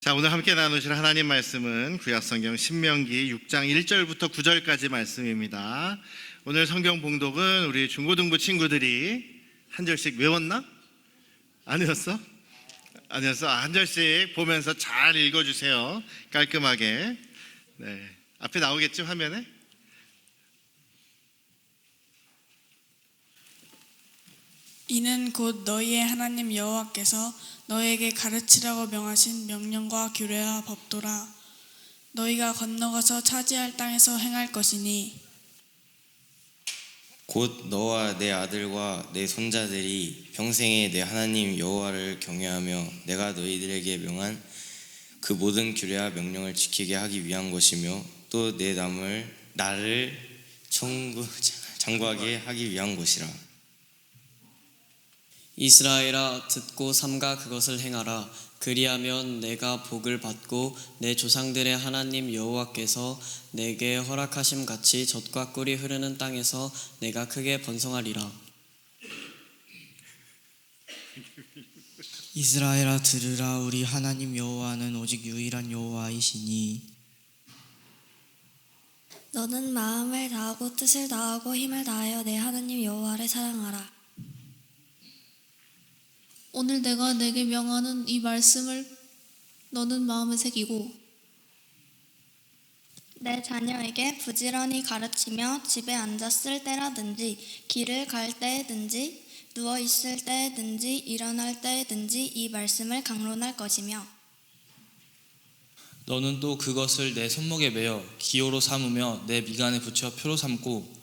자, 오늘 함께 나누실 하나님 말씀은 구약성경 신명기 6장 1절부터 9절까지 말씀입니다. 오늘 성경 봉독은 우리 중고등부 친구들이 한 절씩 외웠나? 아니었어? 아니었어? 한 절씩 보면서 잘 읽어주세요. 깔끔하게. 네, 앞에 나오겠죠, 화면에? 이는 곧 너희의 하나님 여호와께서 너희에게 가르치라고 명하신 명령과 규례와 법도라. 너희가 건너가서 차지할 땅에서 행할 것이니 곧 너와 내 아들과 내 손자들이 평생에 내 하나님 여호와를 경외하며 내가 너희들에게 명한 그 모든 규례와 명령을 지키게 하기 위한 것이며 또 내 나를 장구하게 하기 위한 것이라. 이스라엘아, 듣고 삼가 그것을 행하라. 그리하면 내가 복을 받고 내 조상들의 하나님 여호와께서 내게 허락하심 같이 젖과 꿀이 흐르는 땅에서 내가 크게 번성하리라. 이스라엘아, 들으라. 우리 하나님 여호와는 오직 유일한 여호와이시니 너는 마음을 다하고 뜻을 다하고 힘을 다하여 내 하나님 여호와를 사랑하라. 오늘 내가 내게 명하는 이 말씀을 너는 마음에 새기고 내 자녀에게 부지런히 가르치며 집에 앉았을 때라든지 길을 갈 때든지 누워 있을 때든지 일어날 때든지 이 말씀을 강론할 것이며 너는 또 그것을 내 손목에 매어 기호로 삼으며 내 미간에 붙여 표로 삼고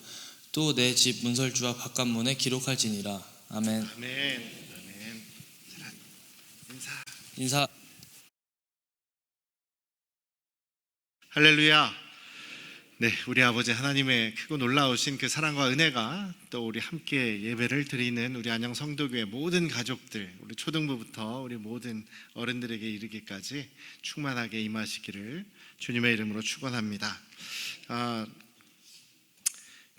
또 내 집 문설주와 바깥문에 기록할지니라. 아멘. 아멘. 인사. 할렐루야. 네, 우리 아버지 하나님의 크고 놀라우신 그 사랑과 은혜가 또 우리 함께 예배를 드리는 우리 안녕 성도교회 모든 가족들, 우리 초등부부터 우리 모든 어른들에게 이르기까지 충만하게 임하시기를 주님의 이름으로 축원합니다.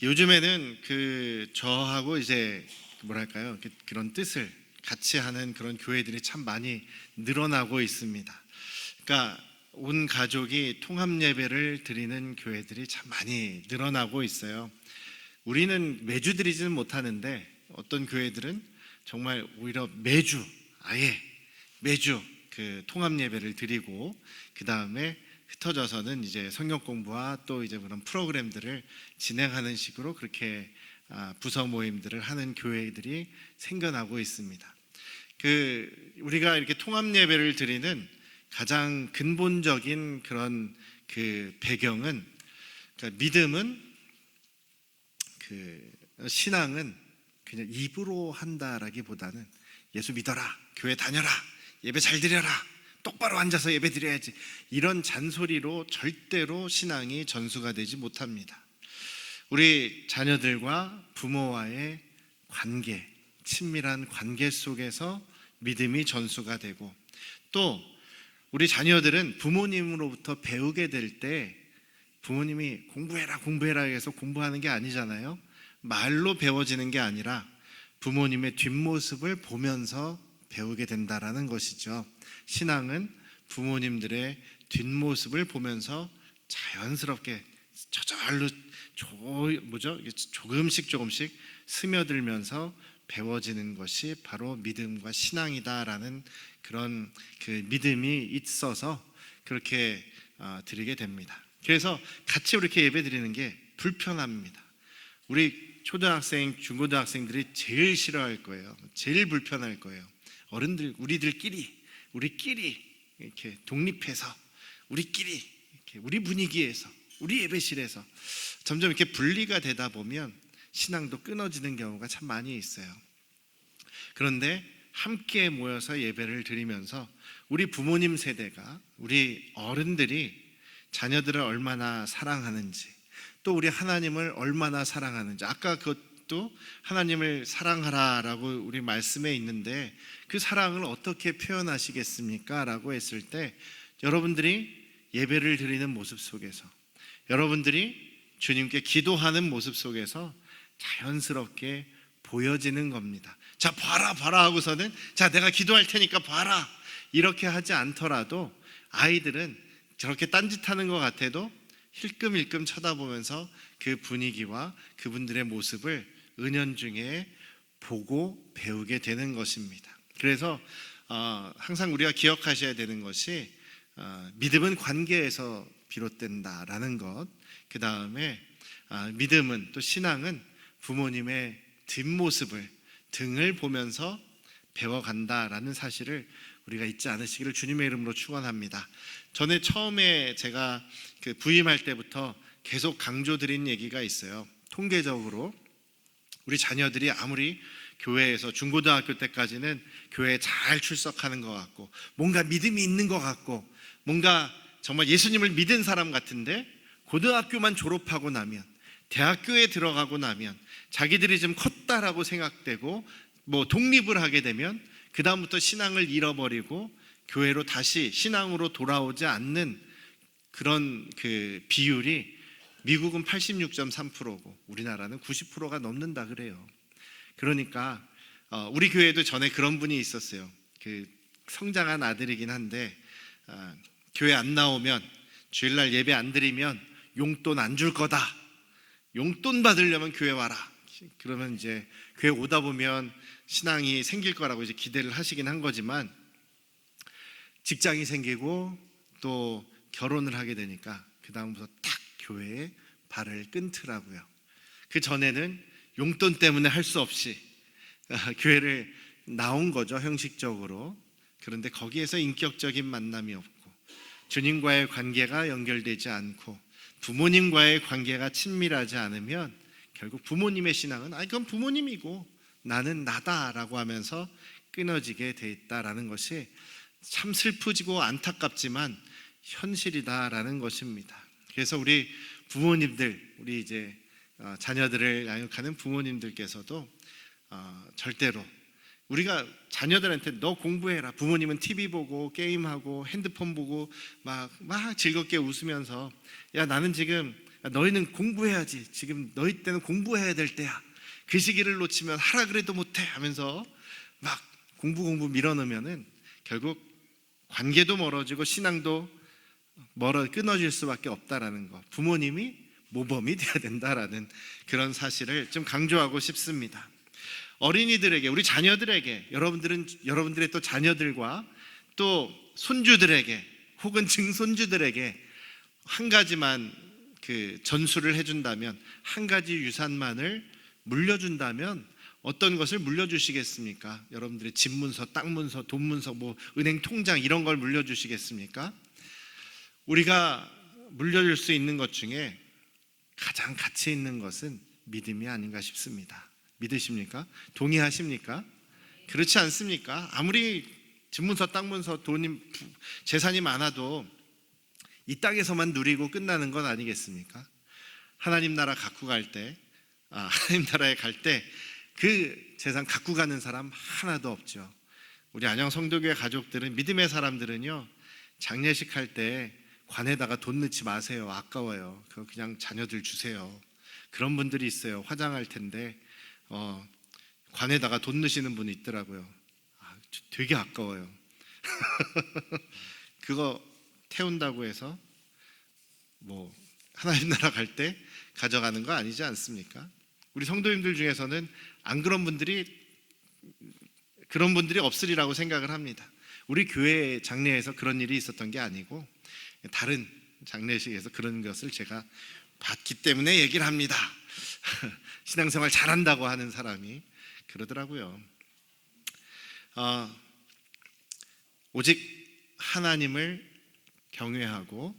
요즘에는 저하고 이제 뭐랄까요, 그런 뜻을 같이 하는 그런 교회들이 참 많이 늘어나고 있습니다. 그러니까 온 가족이 통합 예배를 드리는 교회들이 참 많이 늘어나고 있어요. 우리는 매주 드리지는 못하는데 어떤 교회들은 정말 오히려 매주 그 통합 예배를 드리고 그 다음에 흩어져서는 이제 성경 공부와 또 이제 그런 프로그램들을 진행하는 식으로 그렇게 부서 모임들을 하는 교회들이 생겨나고 있습니다. 우리가 이렇게 통합 예배를 드리는 가장 근본적인 그런 배경은, 그러니까 믿음은 신앙은 그냥 입으로 한다라기보다는 예수 믿어라, 교회 다녀라, 예배 잘 드려라, 똑바로 앉아서 예배 드려야지, 이런 잔소리로 절대로 신앙이 전수가 되지 못합니다. 우리 자녀들과 부모와의 관계, 친밀한 관계 속에서 믿음이 전수가 되고, 또 우리 자녀들은 부모님으로부터 배우게 될 때 부모님이 공부해라 해서 공부하는 게 아니잖아요. 말로 배워지는 게 아니라 부모님의 뒷모습을 보면서 배우게 된다라는 것이죠. 신앙은 부모님들의 뒷모습을 보면서 자연스럽게 저절로 조금씩 스며들면서 배워지는 것이 바로 믿음과 신앙이다라는 그런 믿음이 있어서 그렇게 드리게 됩니다. 그래서 같이 이렇게 예배 드리는 게 불편합니다. 우리 초등학생, 중고등학생들이 제일 싫어할 거예요. 제일 불편할 거예요. 어른들, 우리끼리 이렇게 독립해서 우리끼리 이렇게 우리 분위기에서 우리 예배실에서 점점 이렇게 분리가 되다 보면 신앙도 끊어지는 경우가 참 많이 있어요. 그런데 함께 모여서 예배를 드리면서 우리 부모님 세대가, 우리 어른들이 자녀들을 얼마나 사랑하는지, 또 우리 하나님을 얼마나 사랑하는지, 아까 그것도 하나님을 사랑하라라고 우리 말씀에 있는데 그 사랑을 어떻게 표현하시겠습니까? 라고 했을 때 여러분들이 예배를 드리는 모습 속에서, 여러분들이 주님께 기도하는 모습 속에서 자연스럽게 보여지는 겁니다. 자, 봐라 하고서는 자, 내가 기도할 테니까 봐라, 이렇게 하지 않더라도 아이들은 저렇게 딴짓하는 것 같아도 힐끔힐끔 쳐다보면서 그 분위기와 그분들의 모습을 은연중에 보고 배우게 되는 것입니다. 그래서 항상 우리가 기억하셔야 되는 것이 믿음은 관계에서 비롯된다라는 것, 그 다음에 믿음은 또 신앙은 부모님의 뒷모습을, 등을 보면서 배워간다라는 사실을 우리가 잊지 않으시기를 주님의 이름으로 축원합니다. 전에 처음에 제가 그 부임할 때부터 계속 강조드린 얘기가 있어요. 통계적으로 우리 자녀들이 아무리 교회에서 중고등학교 때까지는 교회에 잘 출석하는 것 같고 뭔가 믿음이 있는 것 같고 뭔가 정말 예수님을 믿은 사람 같은데 고등학교만 졸업하고 나면, 대학교에 들어가고 나면 자기들이 좀 컸다라고 생각되고 뭐 독립을 하게 되면 그 다음부터 신앙을 잃어버리고 교회로 다시 신앙으로 돌아오지 않는 그런 그 비율이 미국은 86.3%고 우리나라는 90%가 넘는다 그래요. 그러니까 우리 교회도 전에 그런 분이 있었어요. 그 성장한 아들이긴 한데 교회 안 나오면, 주일날 예배 안 드리면 용돈 안 줄 거다. 용돈 받으려면 교회 와라. 그러면 이제 교회 오다 보면 신앙이 생길 거라고 이제 기대를 하시긴 한 거지만 직장이 생기고 또 결혼을 하게 되니까 그 다음부터 딱 교회에 발을 끊더라고요. 그 전에는 용돈 때문에 할 수 없이 교회를 나온 거죠, 형식적으로. 그런데 거기에서 인격적인 만남이 없고 주님과의 관계가 연결되지 않고 부모님과의 관계가 친밀하지 않으면 결국 부모님의 신앙은 그건 부모님이고 나는 나다라고 하면서 끊어지게 돼 있다라는 것이 참 슬프지고 안타깝지만 현실이다라는 것입니다. 그래서 우리 부모님들, 우리 이제 자녀들을 양육하는 부모님들께서도 절대로 우리가 자녀들한테 너 공부해라, 부모님은 TV 보고 게임하고 핸드폰 보고 막 즐겁게 웃으면서 야 나는 지금, 너희는 공부해야지, 지금 너희 때는 공부해야 될 때야, 그 시기를 놓치면 하라 그래도 못해 하면서 막 공부 밀어넣으면은 결국 관계도 멀어지고 신앙도 끊어질 수밖에 없다라는 거, 부모님이 모범이 돼야 된다라는 그런 사실을 좀 강조하고 싶습니다. 어린이들에게, 우리 자녀들에게, 여러분들의 또 자녀들과 또 손주들에게 혹은 증손주들에게 한 가지만 그 전수를 해준다면, 한 가지 유산만을 물려준다면 어떤 것을 물려주시겠습니까? 여러분들의 집 문서, 땅 문서, 돈 문서, 뭐 은행 통장 이런 걸 물려주시겠습니까? 우리가 물려줄 수 있는 것 중에 가장 가치 있는 것은 믿음이 아닌가 싶습니다. 믿으십니까? 동의하십니까? 그렇지 않습니까? 아무리 집문서, 땅문서, 돈이, 재산이 많아도 이 땅에서만 누리고 끝나는 건 아니겠습니까? 하나님 나라 갖고 갈 때, 하나님 나라에 갈 때 그 재산 갖고 가는 사람 하나도 없죠. 우리 안양 성도교회 가족들은, 믿음의 사람들은요, 장례식 할 때 관에다가 돈 넣지 마세요. 아까워요. 그거 그냥 자녀들 주세요. 그런 분들이 있어요. 화장할 텐데 관에다가 돈 넣으시는 분이 있더라고요. 되게 아까워요. 그거 태운다고 해서 뭐 하나님 나라 갈 때 가져가는 거 아니지 않습니까? 우리 성도님들 중에서는 안 그런 분들이 없으리라고 생각을 합니다. 우리 교회 장례에서 그런 일이 있었던 게 아니고 다른 장례식에서 그런 것을 제가 봤기 때문에 얘기를 합니다. 신앙생활 잘한다고 하는 사람이 그러더라고요. 오직 하나님을 경외하고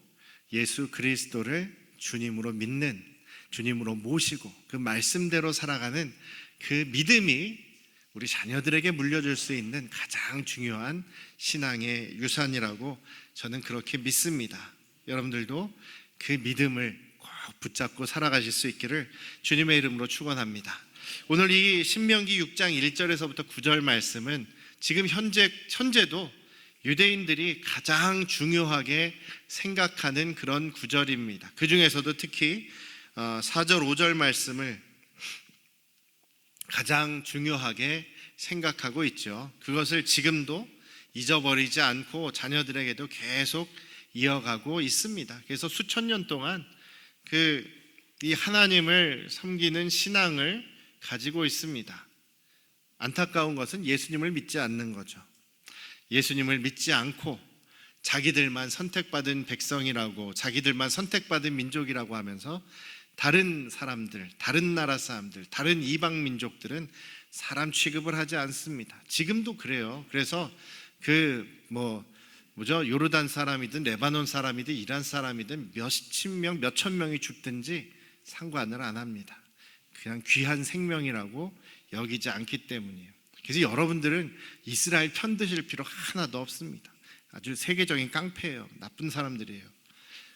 예수 그리스도를 주님으로 믿는, 주님으로 모시고 그 말씀대로 살아가는 그 믿음이 우리 자녀들에게 물려줄 수 있는 가장 중요한 신앙의 유산이라고 저는 그렇게 믿습니다. 여러분들도 그 믿음을 꼭 붙잡고 살아가실 수 있기를 주님의 이름으로 축원합니다. 오늘 이 신명기 6장 1절에서부터 9절 말씀은 지금 현재도 유대인들이 가장 중요하게 생각하는 그런 구절입니다. 그 중에서도 특히 4절 5절 말씀을 가장 중요하게 생각하고 있죠. 그것을 지금도 잊어버리지 않고 자녀들에게도 계속 이어가고 있습니다. 그래서 수천 년 동안 이 하나님을 섬기는 신앙을 가지고 있습니다. 안타까운 것은 예수님을 믿지 않는 거죠. 예수님을 믿지 않고 자기들만 선택받은 백성이라고, 자기들만 선택받은 민족이라고 하면서 다른 사람들, 다른 나라 사람들, 다른 이방 민족들은 사람 취급을 하지 않습니다. 지금도 그래요. 그래서 요르단 사람이든 레바논 사람이든 이란 사람이든 몇천 명이 죽든지 상관을 안 합니다. 그냥 귀한 생명이라고 여기지 않기 때문이에요. 그래서 여러분들은 이스라엘 편드실 필요 하나도 없습니다. 아주 세계적인 깡패예요. 나쁜 사람들이에요.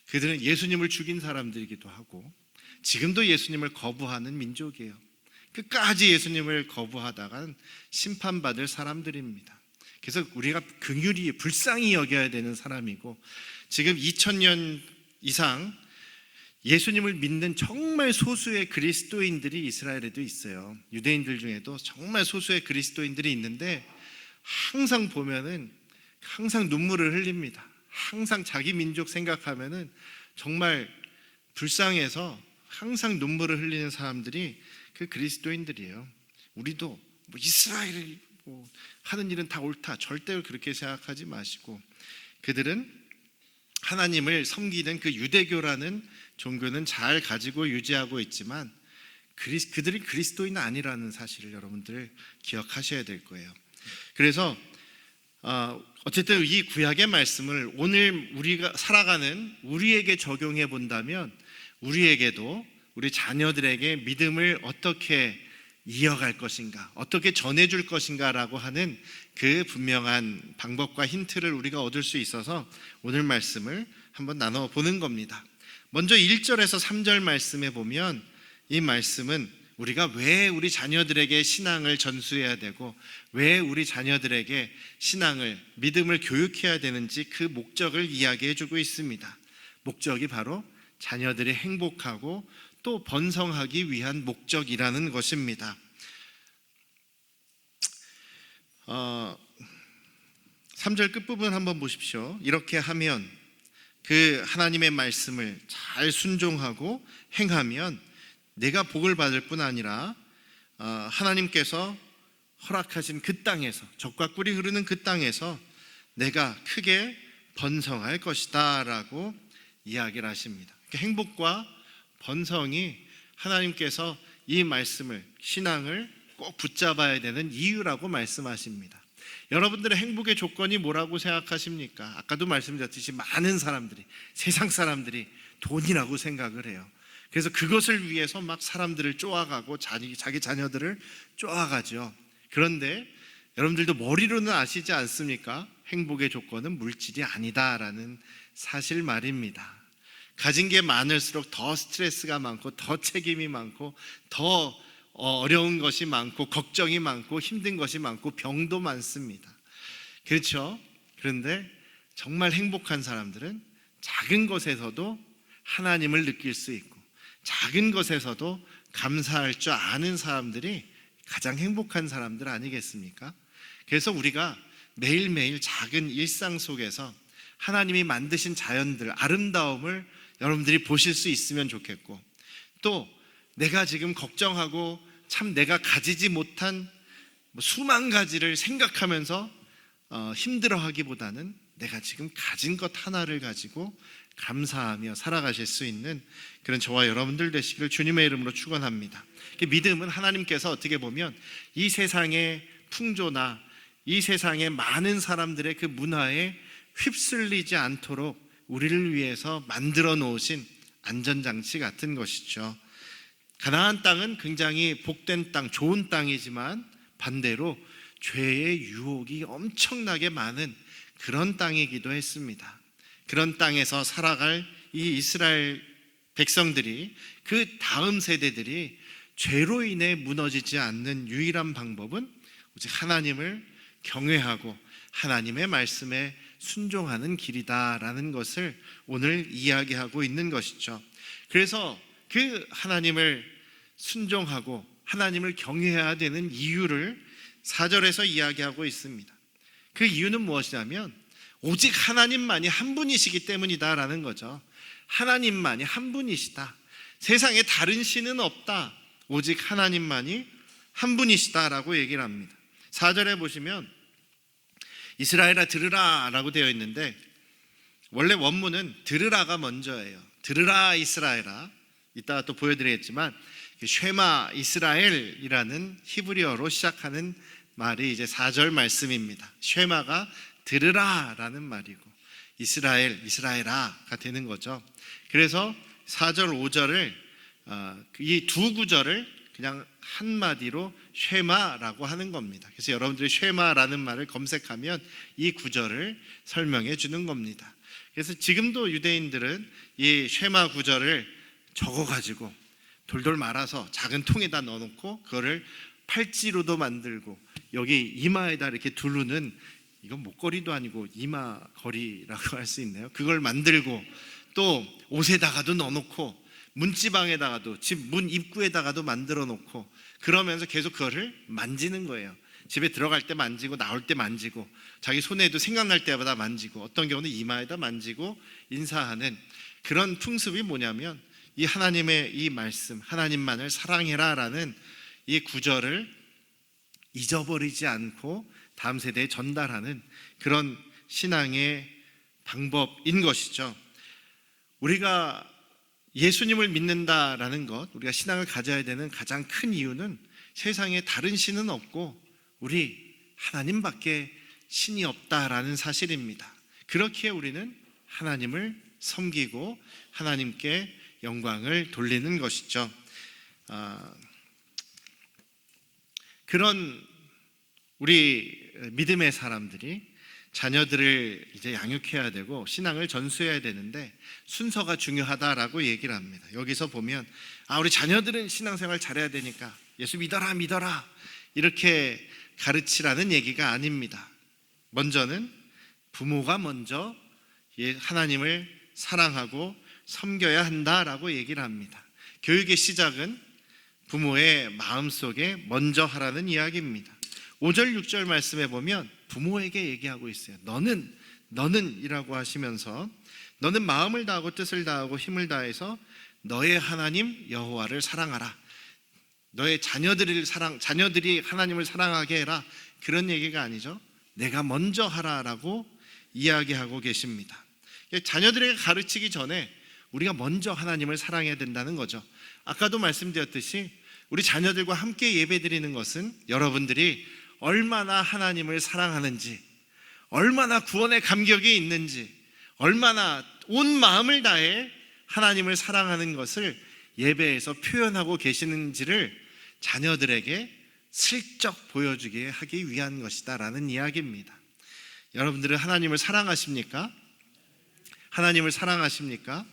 그들은 예수님을 죽인 사람들이기도 하고 지금도 예수님을 거부하는 민족이에요. 끝까지 예수님을 거부하다간 심판받을 사람들입니다. 그래서 우리가 긍휼히 불쌍히 여겨야 되는 사람이고, 지금 2000년 이상 예수님을 믿는 정말 소수의 그리스도인들이 이스라엘에도 있어요. 유대인들 중에도 정말 소수의 그리스도인들이 있는데 항상 보면은 항상 눈물을 흘립니다. 항상 자기 민족 생각하면은 정말 불쌍해서 항상 눈물을 흘리는 사람들이 그 그리스도인들이에요. 우리도 이스라엘이 하는 일은 다 옳다, 절대로 그렇게 생각하지 마시고, 그들은 하나님을 섬기는 그 유대교라는 종교는 잘 가지고 유지하고 있지만 그들이 그리스도인은 아니라는 사실을 여러분들 기억하셔야 될 거예요. 그래서 어쨌든 이 구약의 말씀을 오늘 우리가 살아가는 우리에게 적용해 본다면 우리에게도 우리 자녀들에게 믿음을 어떻게 이어갈 것인가, 어떻게 전해줄 것인가라고 하는 그 분명한 방법과 힌트를 우리가 얻을 수 있어서 오늘 말씀을 한번 나눠보는 겁니다. 먼저 1절에서 3절 말씀에 보면 이 말씀은 우리가 왜 우리 자녀들에게 신앙을 전수해야 되고 왜 우리 자녀들에게 신앙을, 믿음을 교육해야 되는지 그 목적을 이야기해 주고 있습니다. 목적이 바로 자녀들이 행복하고 또 번성하기 위한 목적이라는 것입니다. 3절 끝부분 한번 보십시오. 이렇게 하면, 그 하나님의 말씀을 잘 순종하고 행하면 내가 복을 받을 뿐 아니라 하나님께서 허락하신 그 땅에서, 젖과 꿀이 흐르는 그 땅에서 내가 크게 번성할 것이다 라고 이야기를 하십니다. 행복과 번성이 하나님께서 이 말씀을, 신앙을 꼭 붙잡아야 되는 이유라고 말씀하십니다. 여러분들의 행복의 조건이 뭐라고 생각하십니까? 아까도 말씀드렸듯이 많은 사람들이, 세상 사람들이 돈이라고 생각을 해요. 그래서 그것을 위해서 막 사람들을 쪼아가고 자기 자녀들을 쪼아가죠. 그런데 여러분들도 머리로는 아시지 않습니까? 행복의 조건은 물질이 아니다라는 사실 말입니다. 가진 게 많을수록 더 스트레스가 많고 더 책임이 많고 더 어려운 것이 많고 걱정이 많고 힘든 것이 많고 병도 많습니다. 그렇죠? 그런데 정말 행복한 사람들은 작은 것에서도 하나님을 느낄 수 있고 작은 것에서도 감사할 줄 아는 사람들이 가장 행복한 사람들 아니겠습니까? 그래서 우리가 매일매일 작은 일상 속에서 하나님이 만드신 자연들, 아름다움을 여러분들이 보실 수 있으면 좋겠고, 또 내가 지금 걱정하고 참 내가 가지지 못한 수만 가지를 생각하면서 힘들어하기보다는 내가 지금 가진 것 하나를 가지고 감사하며 살아가실 수 있는 그런 저와 여러분들 되시기를 주님의 이름으로 축원합니다. 믿음은 하나님께서 어떻게 보면 이 세상의 풍조나 이 세상의 많은 사람들의 그 문화에 휩쓸리지 않도록 우리를 위해서 만들어 놓으신 안전장치 같은 것이죠. 가나안 땅은 굉장히 복된 땅, 좋은 땅이지만 반대로 죄의 유혹이 엄청나게 많은 그런 땅이기도 했습니다. 그런 땅에서 살아갈 이 이스라엘 백성들이, 그 다음 세대들이 죄로 인해 무너지지 않는 유일한 방법은 오직 하나님을 경외하고 하나님의 말씀에 순종하는 길이다라는 것을 오늘 이야기하고 있는 것이죠. 그래서 그 하나님을 순종하고 하나님을 경외해야 되는 이유를 4절에서 이야기하고 있습니다. 그 이유는 무엇이냐면 오직 하나님만이 한 분이시기 때문이다라는 거죠. 하나님만이 한 분이시다. 세상에 다른 신은 없다. 오직 하나님만이 한 분이시다라고 얘기를 합니다. 4절에 보시면 이스라엘아 들으라 라고 되어 있는데 원래 원문은 들으라가 먼저예요. 들으라 이스라엘아. 이따가 또 보여드리겠지만 쉐마 이스라엘이라는 히브리어로 시작하는 말이 이제 4절 말씀입니다. 쉐마가 들으라라는 말이고 이스라엘아가 되는 거죠. 그래서 4절 5절을 이 두 구절을 그냥 한마디로 쉐마라고 하는 겁니다. 그래서 여러분들이 쉐마라는 말을 검색하면 이 구절을 설명해 주는 겁니다. 그래서 지금도 유대인들은 이 쉐마 구절을 적어가지고 돌돌 말아서 작은 통에다 넣어놓고 그거를 팔찌로도 만들고 여기 이마에다 이렇게 두르는, 이건 목걸이도 아니고 이마걸이라고 할 수 있네요. 그걸 만들고 또 옷에다가도 넣어놓고 문지방에다가도 집 문 입구에다가도 만들어 놓고 그러면서 계속 그거를 만지는 거예요. 집에 들어갈 때 만지고 나올 때 만지고 자기 손에도 생각날 때마다 만지고 어떤 경우는 이마에다 만지고 인사하는 그런 풍습이 뭐냐면 이 하나님의 이 말씀, 하나님만을 사랑해라 라는 이 구절을 잊어버리지 않고 다음 세대에 전달하는 그런 신앙의 방법인 것이죠. 우리가 예수님을 믿는다라는 것, 우리가 신앙을 가져야 되는 가장 큰 이유는 세상에 다른 신은 없고 우리 하나님밖에 신이 없다라는 사실입니다. 그렇기에 우리는 하나님을 섬기고 하나님께 영광을 돌리는 것이죠. 그런 우리 믿음의 사람들이 자녀들을 이제 양육해야 되고 신앙을 전수해야 되는데 순서가 중요하다라고 얘기를 합니다. 여기서 보면 우리 자녀들은 신앙생활 잘해야 되니까 예수 믿어라 이렇게 가르치라는 얘기가 아닙니다. 먼저는 부모가 먼저 하나님을 사랑하고 섬겨야 한다라고 얘기를 합니다. 교육의 시작은 부모의 마음속에 먼저 하라는 이야기입니다. 5절 6절 말씀에 보면 부모에게 얘기하고 있어요. 너는 이라고 하시면서 너는 마음을 다하고 뜻을 다하고 힘을 다해서 너의 하나님 여호와를 사랑하라. 너의 자녀들이 하나님을 사랑하게 해라. 그런 얘기가 아니죠. 내가 먼저 하라라고 이야기하고 계십니다. 자녀들에게 가르치기 전에 우리가 먼저 하나님을 사랑해야 된다는 거죠. 아까도 말씀드렸듯이 우리 자녀들과 함께 예배드리는 것은 여러분들이 얼마나 하나님을 사랑하는지, 얼마나 구원의 감격이 있는지, 얼마나 온 마음을 다해 하나님을 사랑하는 것을 예배에서 표현하고 계시는지를 자녀들에게 슬쩍 보여주게 하기 위한 것이다라는 이야기입니다. 여러분들은 하나님을 사랑하십니까? 하나님을 사랑하십니까?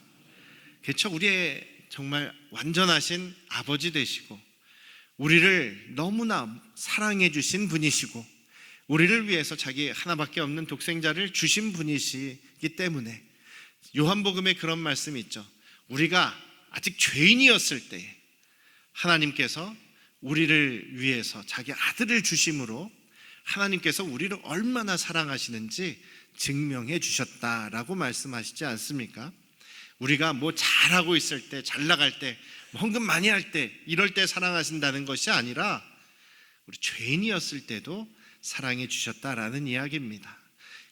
그렇죠. 우리의 정말 완전하신 아버지 되시고 우리를 너무나 사랑해 주신 분이시고 우리를 위해서 자기 하나밖에 없는 독생자를 주신 분이시기 때문에 요한복음에 그런 말씀이 있죠. 우리가 아직 죄인이었을 때에 하나님께서 우리를 위해서 자기 아들을 주심으로 하나님께서 우리를 얼마나 사랑하시는지 증명해 주셨다라고 말씀하시지 않습니까? 우리가 뭐 잘하고 있을 때, 잘 나갈 때, 헌금 많이 할 때, 이럴 때 사랑하신다는 것이 아니라 우리 죄인이었을 때도 사랑해 주셨다라는 이야기입니다.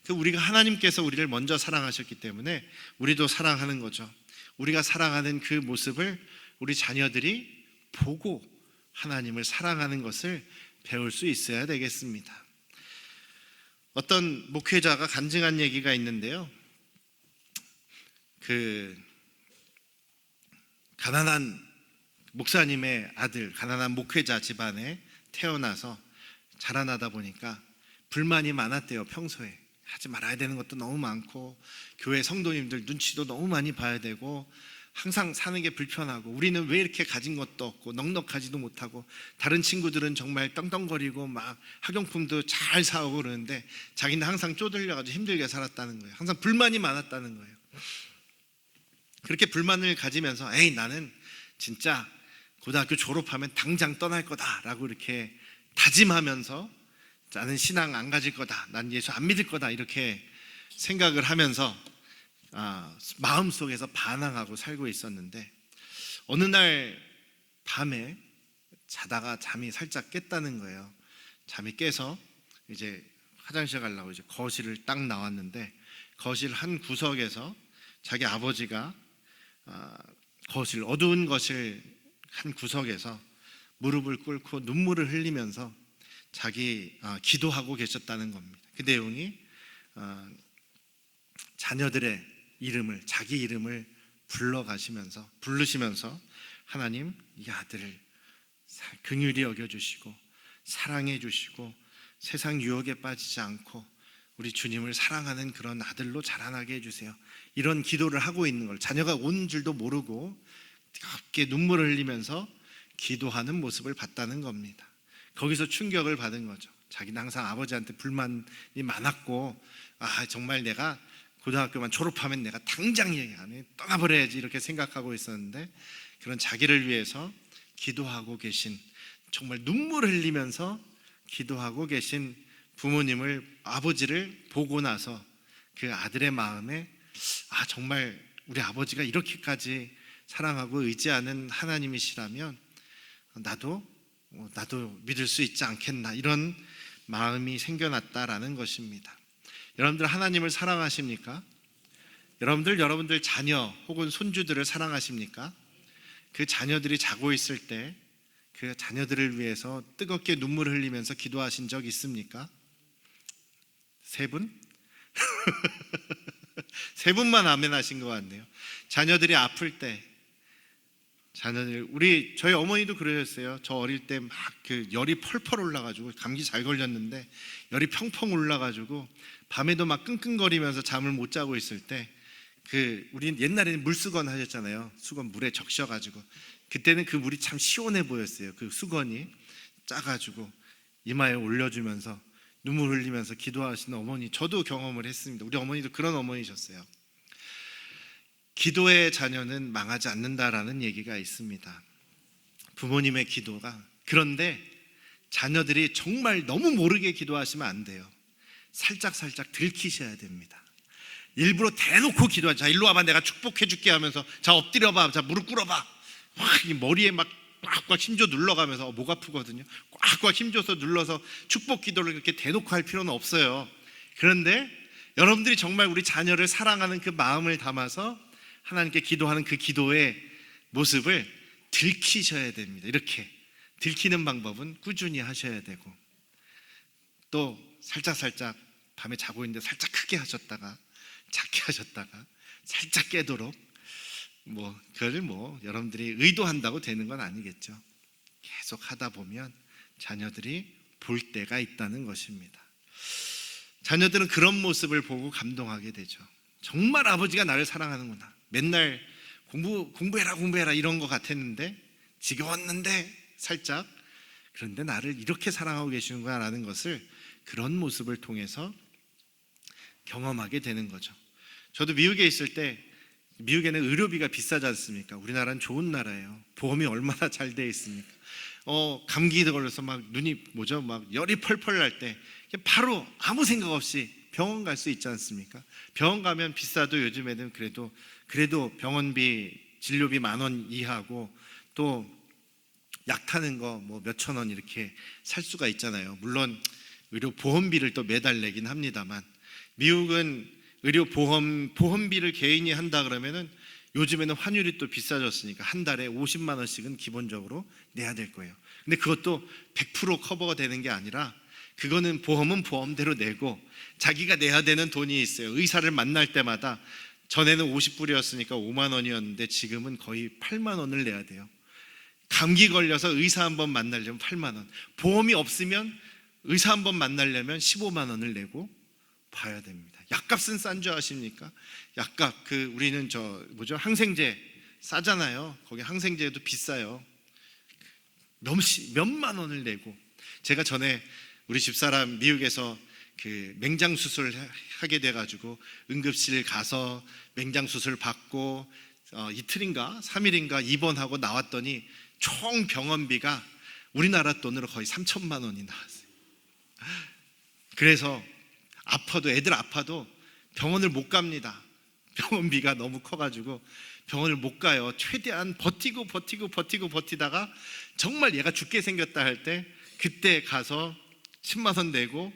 우리가 하나님께서 우리를 먼저 사랑하셨기 때문에 우리도 사랑하는 거죠. 우리가 사랑하는 그 모습을 우리 자녀들이 보고 하나님을 사랑하는 것을 배울 수 있어야 되겠습니다. 어떤 목회자가 간증한 얘기가 있는데요. 가난한 목사님의 아들, 가난한 목회자 집안에 태어나서 자라나다 보니까 불만이 많았대요. 평소에 하지 말아야 되는 것도 너무 많고 교회 성도님들 눈치도 너무 많이 봐야 되고 항상 사는 게 불편하고 우리는 왜 이렇게 가진 것도 없고 넉넉하지도 못하고 다른 친구들은 정말 떵떵거리고 막 학용품도 잘 사오고 그러는데 자기는 항상 쪼들려가지고 힘들게 살았다는 거예요. 항상 불만이 많았다는 거예요. 그렇게 불만을 가지면서 나는 진짜 고등학교 졸업하면 당장 떠날 거다라고 이렇게 다짐하면서 나는 신앙 안 가질 거다, 난 예수 안 믿을 거다 이렇게 생각을 하면서 마음속에서 반항하고 살고 있었는데 어느 날 밤에 자다가 잠이 살짝 깼다는 거예요. 잠이 깨서 이제 화장실 가려고 이제 거실을 딱 나왔는데 거실 한 구석에서 자기 아버지가 거실, 어두운 거실 한 구석에서 무릎을 꿇고 눈물을 흘리면서 기도하고 계셨다는 겁니다. 그 내용이 자녀들의 이름을, 자기 이름을 부르시면서 하나님, 이 아들을 긍휼히 여겨주시고 사랑해 주시고 세상 유혹에 빠지지 않고 우리 주님을 사랑하는 그런 아들로 자라나게 해주세요. 이런 기도를 하고 있는 걸 자녀가 온 줄도 모르고 뜨겁게 눈물을 흘리면서 기도하는 모습을 봤다는 겁니다. 거기서 충격을 받은 거죠. 자기는 항상 아버지한테 불만이 많았고 정말 내가 고등학교만 졸업하면 내가 당장 안에 떠나버려야지 이렇게 생각하고 있었는데 그런 자기를 위해서 기도하고 계신, 정말 눈물을 흘리면서 기도하고 계신 아버지를 보고 나서 그 아들의 마음에 정말 우리 아버지가 이렇게까지 사랑하고 의지하는 하나님이시라면 나도 믿을 수 있지 않겠나, 이런 마음이 생겨났다라는 것입니다. 여러분들 하나님을 사랑하십니까? 여러분들 자녀 혹은 손주들을 사랑하십니까? 그 자녀들이 자고 있을 때 그 자녀들을 위해서 뜨겁게 눈물을 흘리면서 기도하신 적 있습니까? 세 분? 세 분만 아멘 하신 것 같네요. 자녀들이 아플 때, 저희 어머니도 그러셨어요. 저 어릴 때 막 그 열이 펄펄 올라가지고 감기 잘 걸렸는데 열이 펑펑 올라가지고 밤에도 막 끙끙거리면서 잠을 못 자고 있을 때 우리 옛날에는 물수건 하셨잖아요. 수건 물에 적셔가지고 그때는 그 물이 참 시원해 보였어요. 그 수건이 짜가지고 이마에 올려주면서 눈물 흘리면서 기도하시는 어머니, 저도 경험을 했습니다. 우리 어머니도 그런 어머니셨어요. 기도의 자녀는 망하지 않는다라는 얘기가 있습니다. 부모님의 기도가. 그런데 자녀들이 정말 너무 모르게 기도하시면 안 돼요. 살짝 들키셔야 됩니다. 일부러 대놓고 기도하자. 자, 일로 와봐, 내가 축복해 줄게 하면서, 자, 엎드려봐, 자, 무릎 꿇어봐. 이 머리에 막 꽉꽉 힘줘 눌러가면서, 목 아프거든요. 꽉꽉 힘줘서 눌러서 축복 기도를 그렇게 대놓고 할 필요는 없어요. 그런데 여러분들이 정말 우리 자녀를 사랑하는 그 마음을 담아서 하나님께 기도하는 그 기도의 모습을 들키셔야 됩니다. 이렇게 들키는 방법은 꾸준히 하셔야 되고, 또 살짝 밤에 자고 있는데 살짝 크게 하셨다가 작게 하셨다가 살짝 깨도록, 그걸 여러분들이 의도한다고 되는 건 아니겠죠. 계속 하다 보면 자녀들이 볼 때가 있다는 것입니다. 자녀들은 그런 모습을 보고 감동하게 되죠. 정말 아버지가 나를 사랑하는구나. 맨날 공부해라 이런 거 같았는데, 지겨웠는데 살짝, 그런데 나를 이렇게 사랑하고 계시는구나 라는 것을 그런 모습을 통해서 경험하게 되는 거죠. 저도 미국에 있을 때, 미국에는 의료비가 비싸지 않습니까? 우리나라는 좋은 나라예요. 보험이 얼마나 잘 돼 있습니까? 감기 걸려서 막 열이 펄펄 날 때 바로 아무 생각 없이 병원 갈 수 있지 않습니까? 병원 가면 비싸도 요즘에는 그래도 병원비, 진료비 10,000원 이하고 또 약 타는 거 몇천 원 이렇게 살 수가 있잖아요. 물론 의료 보험비를 또 매달 내긴 합니다만, 미국은 의료 보험비를 개인이 한다 그러면은 요즘에는 환율이 또 비싸졌으니까 한 달에 50만 원씩은 기본적으로 내야 될 거예요. 근데 그것도 100% 커버가 되는 게 아니라, 그거는 보험은 보험대로 내고 자기가 내야 되는 돈이 있어요. 의사를 만날 때마다, 전에는 50불이었으니까 5만 원이었는데 지금은 거의 8만 원을 내야 돼요. 감기 걸려서 의사 한번 만나려면 8만 원, 보험이 없으면 의사 한번 만나려면 15만 원을 내고 봐야 됩니다. 약값은 싼 줄 아십니까? 약값, 우리는 항생제 싸잖아요. 거기 항생제도 비싸요. 몇만 원을 내고. 제가 전에 우리 집사람 미국에서 맹장 수술 하게 돼가지고 응급실 가서 맹장 수술 받고 이틀인가 3일인가 입원하고 나왔더니 총 병원비가 우리나라 돈으로 거의 3,000만 원이 나왔어요. 그래서 애들 아파도 병원을 못 갑니다. 병원비가 너무 커가지고 병원을 못 가요. 최대한 버티다가 정말 얘가 죽게 생겼다 할 때 그때 가서 10만 원 내고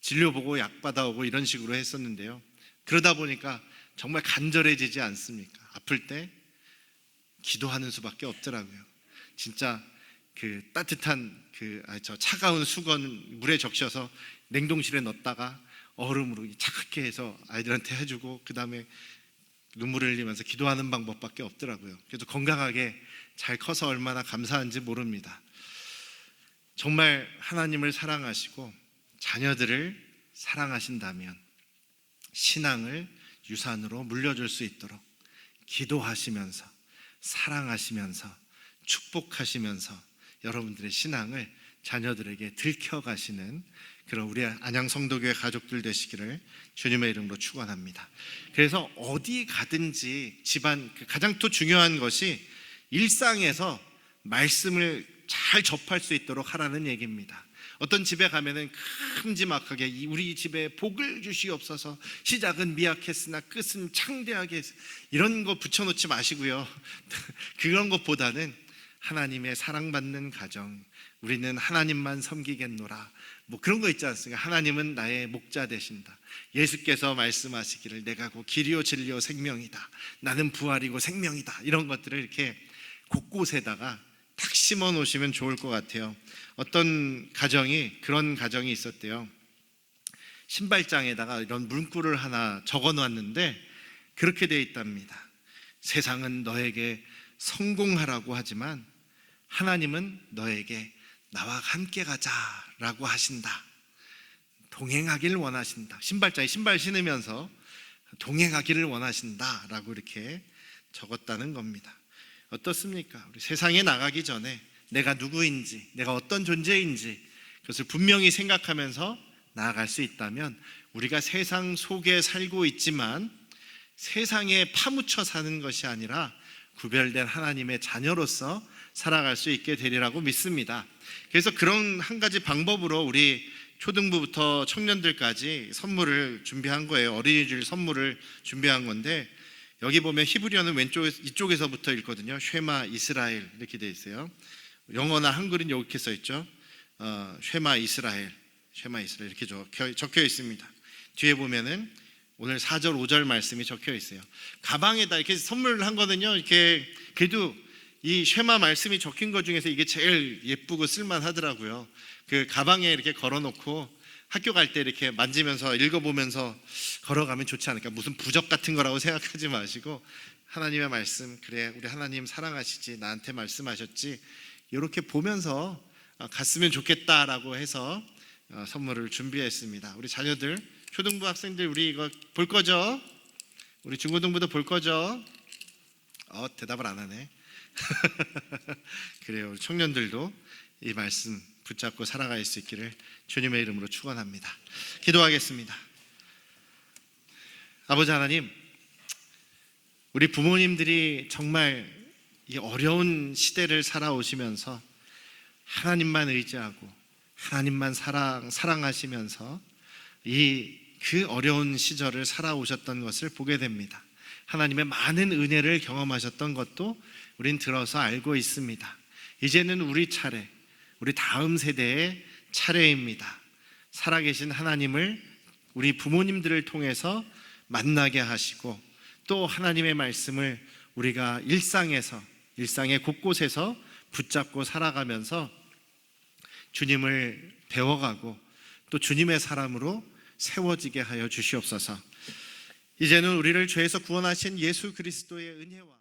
진료 보고 약 받아오고 이런 식으로 했었는데요. 그러다 보니까 정말 간절해지지 않습니까? 아플 때 기도하는 수밖에 없더라고요. 진짜 그 따뜻한 차가운 수건 물에 적셔서 냉동실에 넣었다가 얼음으로 차갑게 해서 아이들한테 해주고 그 다음에 눈물을 흘리면서 기도하는 방법밖에 없더라고요. 그래도 건강하게 잘 커서 얼마나 감사한지 모릅니다. 정말 하나님을 사랑하시고 자녀들을 사랑하신다면 신앙을 유산으로 물려줄 수 있도록 기도하시면서 사랑하시면서 축복하시면서 여러분들의 신앙을 자녀들에게 들켜가시는 그런 우리 안양성도교회 가족들 되시기를 주님의 이름으로 축원합니다. 그래서 어디 가든지 집안 가장 또 중요한 것이 일상에서 말씀을 잘 접할 수 있도록 하라는 얘기입니다. 어떤 집에 가면은 큼지막하게 우리 집에 복을 주시옵소서, 시작은 미약했으나 끝은 창대하게, 이런 거 붙여놓지 마시고요. 그런 것보다는 하나님의 사랑받는 가정, 우리는 하나님만 섬기겠노라, 뭐 그런 거 있지 않습니까? 하나님은 나의 목자 되신다. 예수께서 말씀하시기를 내가 곧 길이요 진리요 생명이다. 나는 부활이고 생명이다. 이런 것들을 이렇게 곳곳에다가 탁 심어 놓으시면 좋을 것 같아요. 어떤 가정이 그런 가정이 있었대요. 신발장에다가 이런 문구를 하나 적어 놨는데 그렇게 되어 있답니다. 세상은 너에게 성공하라고 하지만 하나님은 너에게 나와 함께 가자라고 하신다. 동행하기를 원하신다. 신발장에 신발 신으면서 동행하기를 원하신다라고 이렇게 적었다는 겁니다. 어떻습니까? 우리 세상에 나가기 전에 내가 누구인지, 내가 어떤 존재인지 그것을 분명히 생각하면서 나아갈 수 있다면 우리가 세상 속에 살고 있지만 세상에 파묻혀 사는 것이 아니라 구별된 하나님의 자녀로서 살아갈 수 있게 되리라고 믿습니다. 그래서 그런 한 가지 방법으로 우리 초등부부터 청년들까지 선물을 준비한 거예요. 어린이집 선물을 준비한 건데 여기 보면 히브리어는 이쪽에서부터 읽거든요. 쉐마 이스라엘 이렇게 돼 있어요. 영어나 한글은 이렇게 써 있죠. 쉐마 이스라엘 이렇게 적혀 있습니다. 뒤에 보면은 오늘 4절 5절 말씀이 적혀 있어요. 가방에다 이렇게 선물을 한 거는요. 이렇게 그래도 이 쉐마 말씀이 적힌 것 중에서 이게 제일 예쁘고 쓸만하더라고요. 그 가방에 이렇게 걸어놓고 학교 갈 때 이렇게 만지면서 읽어보면서 걸어가면 좋지 않을까. 무슨 부적 같은 거라고 생각하지 마시고 하나님의 말씀, 그래 우리 하나님 사랑하시지, 나한테 말씀하셨지, 이렇게 보면서 갔으면 좋겠다라고 해서 선물을 준비했습니다. 우리 자녀들, 초등부 학생들 우리 이거 볼 거죠? 우리 중고등부도 볼 거죠? 대답을 안 하네. 그래요. 우리 청년들도 이 말씀 붙잡고 살아갈 수 있기를 주님의 이름으로 축원합니다. 기도하겠습니다. 아버지 하나님, 우리 부모님들이 정말 이 어려운 시대를 살아오시면서 하나님만 의지하고 하나님만 사랑하시면서 그 어려운 시절을 살아오셨던 것을 보게 됩니다. 하나님의 많은 은혜를 경험하셨던 것도 우린 들어서 알고 있습니다. 이제는 우리 차례, 우리 다음 세대의 차례입니다. 살아계신 하나님을 우리 부모님들을 통해서 만나게 하시고 또 하나님의 말씀을 우리가 일상의 곳곳에서 붙잡고 살아가면서 주님을 배워가고 또 주님의 사람으로 세워지게 하여 주시옵소서. 이제는 우리를 죄에서 구원하신 예수 그리스도의 은혜와